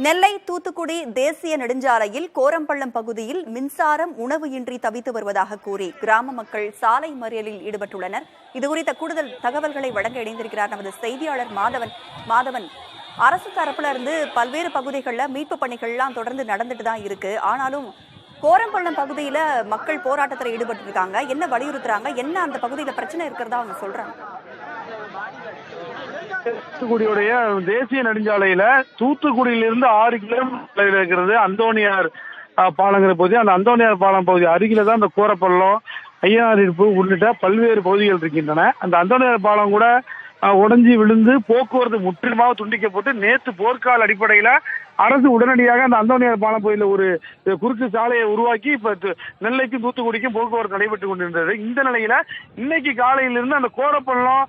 நெல்லை தூத்துக்குடி தேசிய நெடுஞ்சாலையில் கோரம்பள்ளம் பகுதியில் மின்சாரம் உணவு இன்றி தவித்து வருவதாக கூறி கிராம மக்கள் சாலை மறியலில் ஈடுபட்டுள்ளனர். இதுகுறித்த கூடுதல் தகவல்களை வழங்க இணைந்திருக்கிறார் நமது செய்தியாளர் மாதவன். அரசு தரப்புல இருந்து பல்வேறு பகுதிகளில் மீட்பு பணிகள்லாம் தொடர்ந்து நடந்துட்டு தான் இருக்கு. ஆனாலும் கோரம்பள்ளம் பகுதியில மக்கள் போராட்டத்தில் ஈடுபட்டு இருக்காங்க. என்ன வலியுறுத்துறாங்க, என்ன அந்த பகுதியில பிரச்சனை இருக்கிறதா அவங்க சொல்றாங்க? தூத்துக்குடியுடைய தேசிய நெடுஞ்சாலையில தூத்துக்குடியிலிருந்து 6 கிலோமீட்டர் இருக்கிறது அந்தோனியார் பாலங்கிற பகுதி. அந்த அந்தோனியார் பாலம் பகுதி அருகில தான் அந்த கோரப்பள்ளம், ஐயனாரிப்பு உள்ளிட்ட பல்வேறு பகுதிகள் இருக்கின்றன. அந்த அந்தோனியார் பாலம் கூட உடைஞ்சி விழுந்து போக்குவரத்து முற்றிலுமாக துண்டிக்கப்பட்டு நேற்று போர்க்கால அடிப்படையில அரசு உடனடியாக அந்த அந்தோனியார் பாலம் பகுதியில் ஒரு குறுக்கு சாலையை உருவாக்கி இப்ப நெல்லைக்கும் தூத்துக்குடிக்கும் போக்குவரத்து நடைபெற்றுக் கொண்டிருந்தது. இந்த நிலையில இன்னைக்கு காலையிலிருந்து அந்த கோரப்பள்ளம்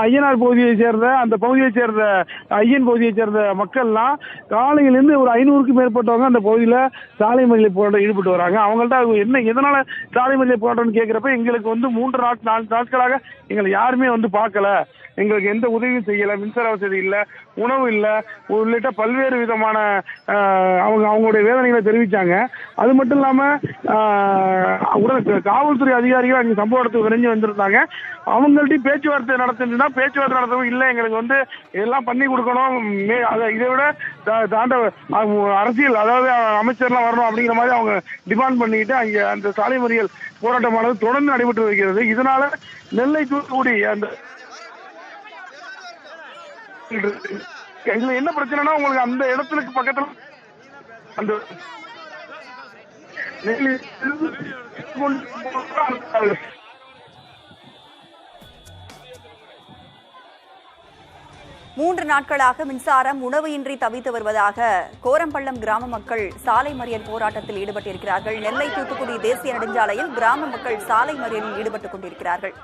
ஐயனார் பகுதியை சேர்ந்த அந்த பகுதியை சேர்ந்த ஐயன் பகுதியை சேர்ந்த மக்கள்லாம் காலையிலிருந்து ஒரு 500க்கும் மேற்பட்டவங்க அந்த பகுதியில சாலை மறியல் போராட்டம் ஈடுபட்டு வராங்க. அவங்கள்ட்ட என்ன எதனால சாலை மறியல் போராட்டம்னு கேட்கிறப்ப எங்களுக்கு 4 நாட்களாக எங்களை யாருமே பார்க்கல, எங்களுக்கு எந்த உதவியும் செய்யல, மின்சார வசதி இல்ல, உணவு இல்ல உள்ளிட்ட பல்வேறு விதமான அவங்களுடைய வேதனைகளை தெரிவிச்சாங்க. அது மட்டும் இல்லாம காவல்துறை அதிகாரிகள் அங்க சம்பவ இடத்துக்கு விரைஞ்சு வந்திருந்தாங்க. அவங்கள்ட்ட பேச்சுவார்த்தை நடத்தினா பேச்சுவார்த்தை நடத்தவும் இல்லை, எங்களுக்கு இதெல்லாம் பண்ணி கொடுக்கணும், இதை விட தாண்ட அரசியல் அதாவது அமைச்சர்லாம் வரணும் அப்படிங்கிற மாதிரி அவங்க டிமாண்ட் பண்ணிக்கிட்டு அங்க அந்த சாலை மறியல் போராட்டமானது தொடர்ந்து நடைபெற்று வருகிறது. இதனால நெல்லை தூத்துக்குடி அந்த என்ன பிரச்சனைனா உங்களுக்கு அந்த இடத்துக்கு பக்கத்துல அந்த 3 நாட்களாக மின்சாரம் உணவு இன்றி தவித்து வருவதாக கோரம்பள்ளம் கிராம மக்கள் சாலை மறியல் போராட்டத்தில் ஈடுபட்டிருக்கிறார்கள். நெல்லை தூத்துக்குடி தேசிய நெடுஞ்சாலையில் கிராம மக்கள் சாலை மறியலில் ஈடுபட்டுக் கொண்டிருக்கிறார்கள்.